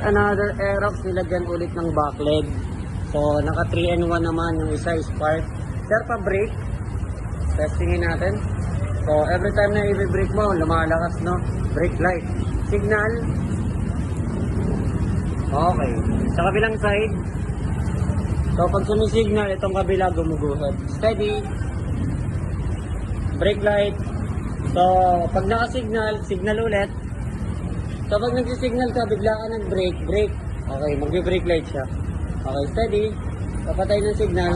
another Aerox, nilagyan ulit ng backleg. So, naka 3-in-1 naman yung isa, spark. Sir, pa brake. Testingin natin. So, every time na i-brake mo, lumalakas, no? Brake light. Signal. Okay. Sa kabilang side. So, pag sumisignal, itong kabila gumuguhit. Steady. Brake light. So, pag naka-signal, signal ulit. So, pag nag-signal ka, bigla ka nag-brake, brake. Okay, mag-brake light siya. Okay, steady. Papatay ng signal.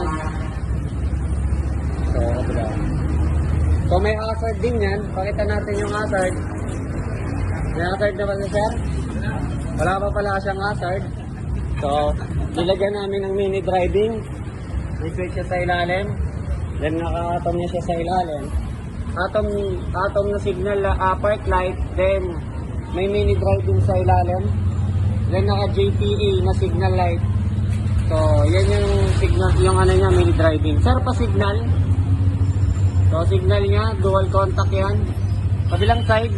So, kabila. So, may hazard din yan. Pakita natin yung hazard. May hazard na ba siya, sir? Wala pa pala siyang hazard. So, nilagyan namin ng mini driving. May switch siya sa ilalim. Then, naka-atom niya siya sa ilalim. Atom na signal, park light. Then, may mini driving sa ilalim. Then naka JTA na signal light. So, yan yung signal, yung ano niya, mini driving. Sir, pa signal. So, signal niya, dual contact yan. Kabilang side.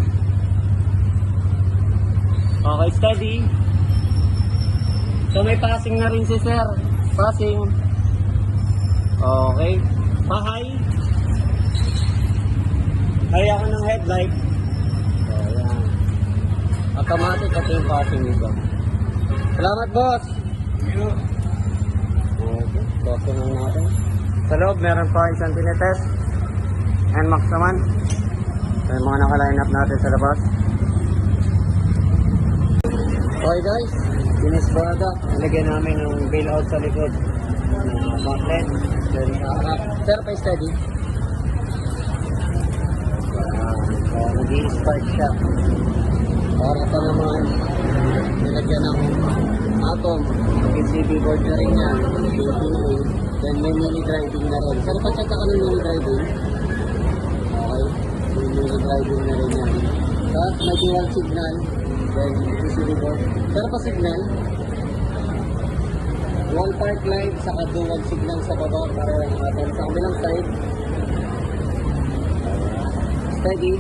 Okay, steady. So, may passing na rin si sir. Passing. Okay. Pa-high. High ako ng headlight. Automatic at yung passing nito. Salamat, boss! Okay, boss lang natin. Sa loob, meron pa isang tinetest. And max naman. Yung mga naka-line up natin sa labas. Okay guys, finish product. Nilagyan namin yung bailout sa likod. Backlet. Then, sir, pa steady. So, nag-i-spark siya. Para pa naman, nilagyan ng atom, PCB board na rin yan, PCB, then may mini driving na rin. Pero pa-check ako ng mini driving. Okay, may mini driving na rin yan. Tapos may dual signal, then PCB board. Pero pa signal, dual park light, saka dual signal sa baba para lang atom. Sa kabilang side, steady.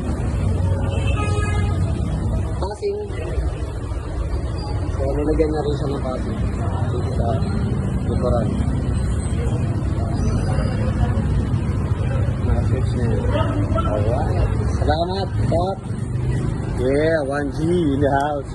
Passing. So, nilagyan na rin siya ng passing dito sa likuran. Naka-switch na yun. Alright. Salamat, Pot. Yeah, 1G in the house.